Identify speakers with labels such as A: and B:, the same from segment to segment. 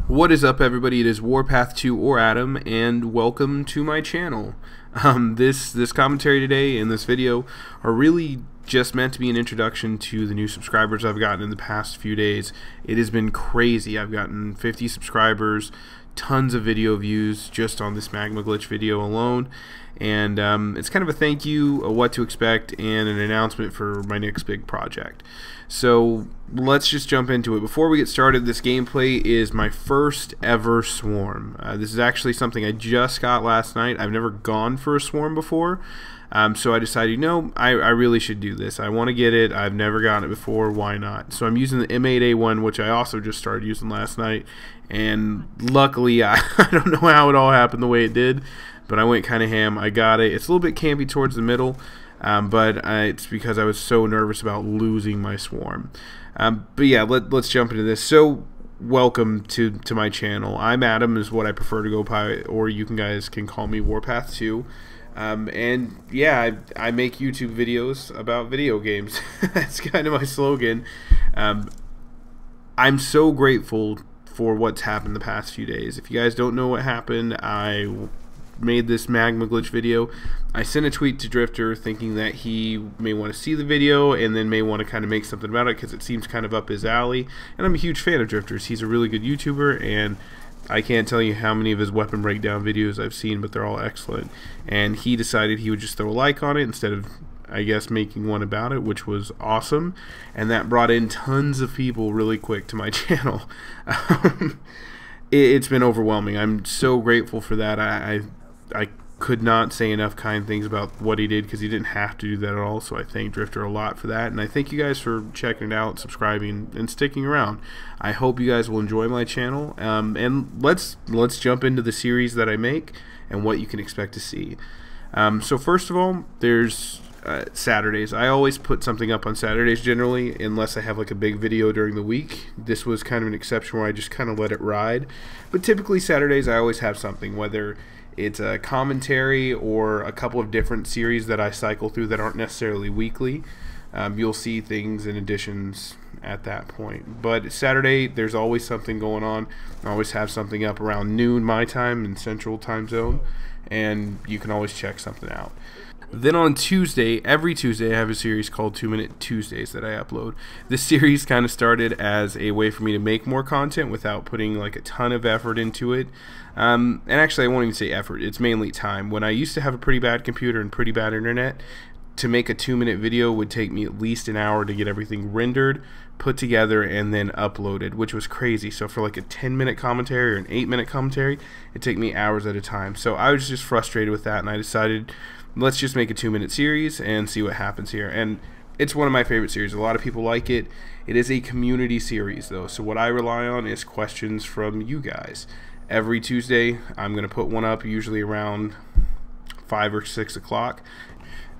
A: What is up, everybody? It is Warpath 2 or Adam, and welcome to my channel. This commentary today and this video are really just meant to be an introduction to the new subscribers I've gotten in the past few days. It has been crazy. I've gotten 50 subscribers, tons of video views just on this Magma Glitch video alone, and it's kind of a thank you, a what to expect, and an announcement for my next big project. So let's just jump into it. Before we get started, this gameplay is my first ever swarm. This is actually something I just got last night. I've never gone for a swarm before, so I decided, no, I really should do this. I want to get it. I've never gotten it before. Why not? So I'm using the M8A1, which I also just started using last night, and luckily I don't know how it all happened the way it did, but I went kind of ham. I got it. It's a little bit campy towards the middle, but it's because I was so nervous about losing my swarm. But yeah, let's jump into this. So welcome to my channel. I'm Adam is what I prefer to go by, or you guys can call me Warpath 2. And yeah, I make YouTube videos about video games. That's kind of my slogan. I'm so grateful for what's happened the past few days. If you guys don't know what happened, I made this Magma Glitch video. I sent a tweet to Drifter thinking that he may want to see the video and then may want to kind of make something about it because it seems kind of up his alley. And I'm a huge fan of Drifter's. He's a really good YouTuber, and I can't tell you how many of his weapon breakdown videos I've seen, but they're all excellent. And he decided he would just throw a like on it instead of, I guess, making one about it, which was awesome. And that brought in tons of people really quick to my channel. It's been overwhelming. I'm so grateful for that. I could not say enough kind things about what he did, because he didn't have to do that at all. So I thank Drifter a lot for that, and I thank you guys for checking it out, subscribing, and sticking around. I hope you guys will enjoy my channel, and let's jump into the series that I make and what you can expect to see. So first of all, there's Saturdays. I always put something up on Saturdays generally, unless I have like a big video during the week. This was kind of an exception where I just kind of let it ride, but typically Saturdays I always have something, whether it's a commentary or a couple of different series that I cycle through that aren't necessarily weekly. You'll see things and additions at that point. But Saturday, there's always something going on. I always have something up around noon my time in Central Time Zone, and you can always check something out. Then on Tuesday, every Tuesday, I have a series called 2-Minute Tuesdays that I upload. This series kind of started as a way for me to make more content without putting like a ton of effort into it. And actually, I won't even say effort. It's mainly time. When I used to have a pretty bad computer and pretty bad internet, to make a 2-minute video would take me at least an hour to get everything rendered, put together, and then uploaded, which was crazy. So for like a 10-minute commentary or an 8-minute commentary, it'd take me hours at a time. So I was just frustrated with that, and I decided, let's just make a 2-minute series and see what happens here. And it's one of my favorite series. A lot of people like it. It is a community series, though, so what I rely on is questions from you guys. Every Tuesday, I'm going to put one up, usually around 5 or 6 o'clock.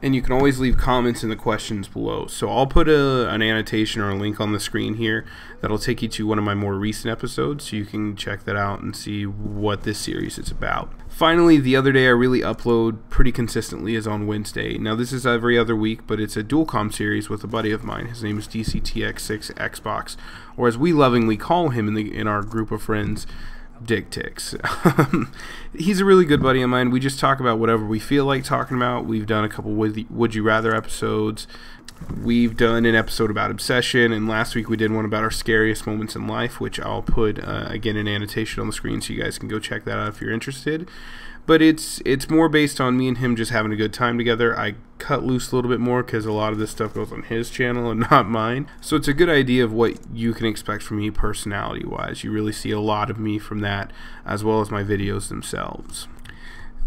A: And you can always leave comments in the questions below. So I'll put an annotation or a link on the screen here that'll take you to one of my more recent episodes, so you can check that out and see what this series is about. Finally, the other day I really upload pretty consistently is on Wednesday. Now this is every other week, but it's a dual com series with a buddy of mine. His name is DCTX6 Xbox, or as we lovingly call him in our group of friends, Dick Ticks. He's a really good buddy of mine. We just talk about whatever we feel like talking about. We've done a couple Would You Rather episodes. We've done an episode about obsession, and last week we did one about our scariest moments in life, which I'll put again an annotation on the screen so you guys can go check that out if you're interested. But it's more based on me and him just having a good time together. I cut loose a little bit more because a lot of this stuff goes on his channel and not mine. So it's a good idea of what you can expect from me personality-wise. You really see a lot of me from that, as well as my videos themselves.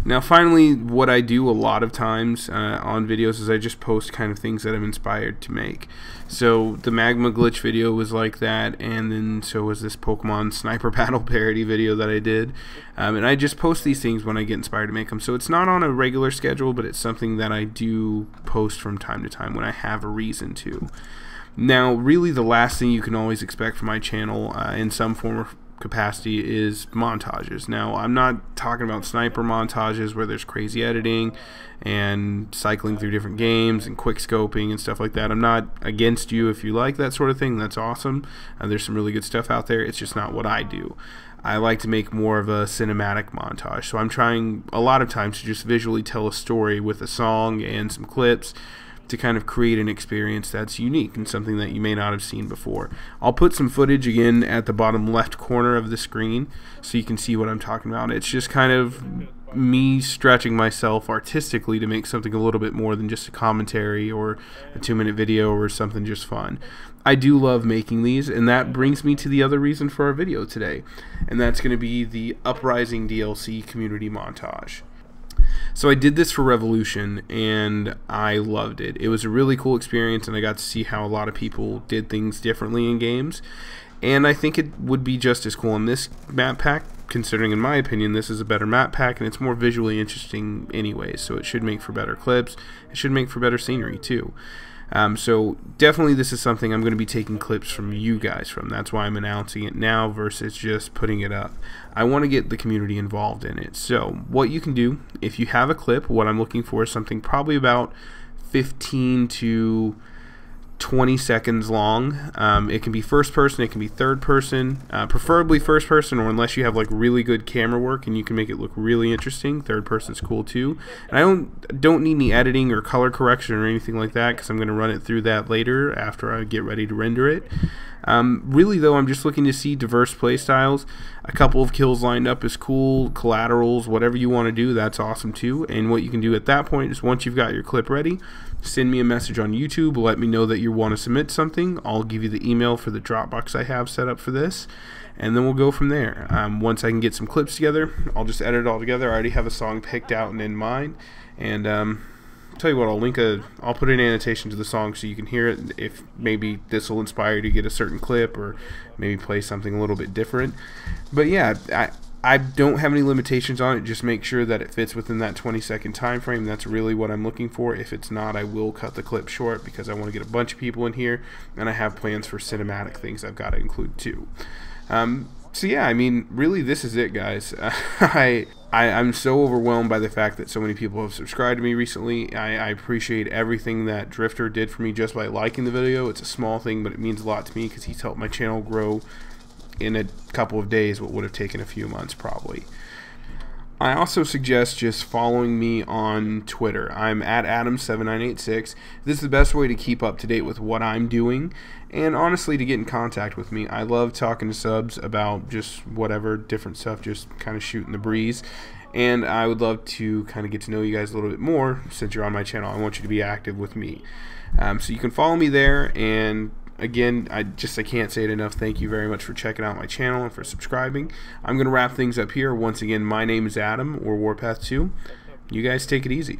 A: Now finally, what I do a lot of times on videos is I just post kind of things that I'm inspired to make. So the Magma Glitch video was like that, and then so was this Pokemon Sniper Battle parody video that I did. And I just post these things when I get inspired to make them. So it's not on a regular schedule, but it's something that I do post from time to time when I have a reason to. Now really the last thing you can always expect from my channel in some form or capacity is montages. Now I'm not talking about sniper montages where there's crazy editing and cycling through different games and quick scoping and stuff like that. I'm not against you if you like that sort of thing. That's awesome. There's some really good stuff out there. It's just not what I do. I like to make more of a cinematic montage. So I'm trying a lot of times to just visually tell a story with a song and some clips to kind of create an experience that's unique and something that you may not have seen before. I'll put some footage again at the bottom left corner of the screen so you can see what I'm talking about. It's just kind of me stretching myself artistically to make something a little bit more than just a commentary or a 2-minute video or something just fun. I do love making these, and that brings me to the other reason for our video today, and that's going to be the Uprising DLC community montage. So I did this for Revolution, and I loved it. It was a really cool experience, and I got to see how a lot of people did things differently in games. And I think it would be just as cool in this map pack, considering, in my opinion, this is a better map pack, and it's more visually interesting anyways, so it should make for better clips. It should make for better scenery, too. So definitely this is something I'm going to be taking clips from you guys from. That's why I'm announcing it now versus just putting it up. I want to get the community involved in it. So what you can do, if you have a clip, what I'm looking for is something probably about 15 to 20 seconds long. It can be first person, it can be third person, preferably first person, or unless you have like really good camera work and you can make it look really interesting, third person is cool too. And I don't need any editing or color correction or anything like that, because I'm going to run it through that later after I get ready to render it. Really though, I'm just looking to see diverse play styles. A couple of kills lined up is cool, collaterals, whatever you want to do, that's awesome too. And what you can do at that point is, once you've got your clip ready, send me a message on YouTube, let me know that you want to submit something. I'll give you the email for the Dropbox I have set up for this, and then we'll go from there. Once I can get some clips together, I'll just edit it all together. I already have a song picked out and in mind, and tell you what, I'll put an annotation to the song so you can hear it, if maybe this will inspire you to get a certain clip or maybe play something a little bit different. But yeah, I don't have any limitations on it. Just make sure that it fits within that 20-second time frame. That's really what I'm looking for. If it's not, I will cut the clip short, because I want to get a bunch of people in here, and I have plans for cinematic things I've got to include too. So yeah, I mean, really, this is it, guys. I'm so overwhelmed by the fact that so many people have subscribed to me recently. I appreciate everything that Drifter did for me just by liking the video. It's a small thing, but it means a lot to me, because he's helped my channel grow in a couple of days what would have taken a few months probably. I also suggest just following me on Twitter. I'm at Adam7986. This is the best way to keep up to date with what I'm doing, and honestly to get in contact with me. I love talking to subs about just whatever different stuff, just kind of shooting the breeze, and I would love to kind of get to know you guys a little bit more. Since you're on my channel, I want you to be active with me. So you can follow me there, and again, I can't say it enough. Thank you very much for checking out my channel and for subscribing. I'm going to wrap things up here. Once again, my name is Adam, or Warpath2. You guys take it easy.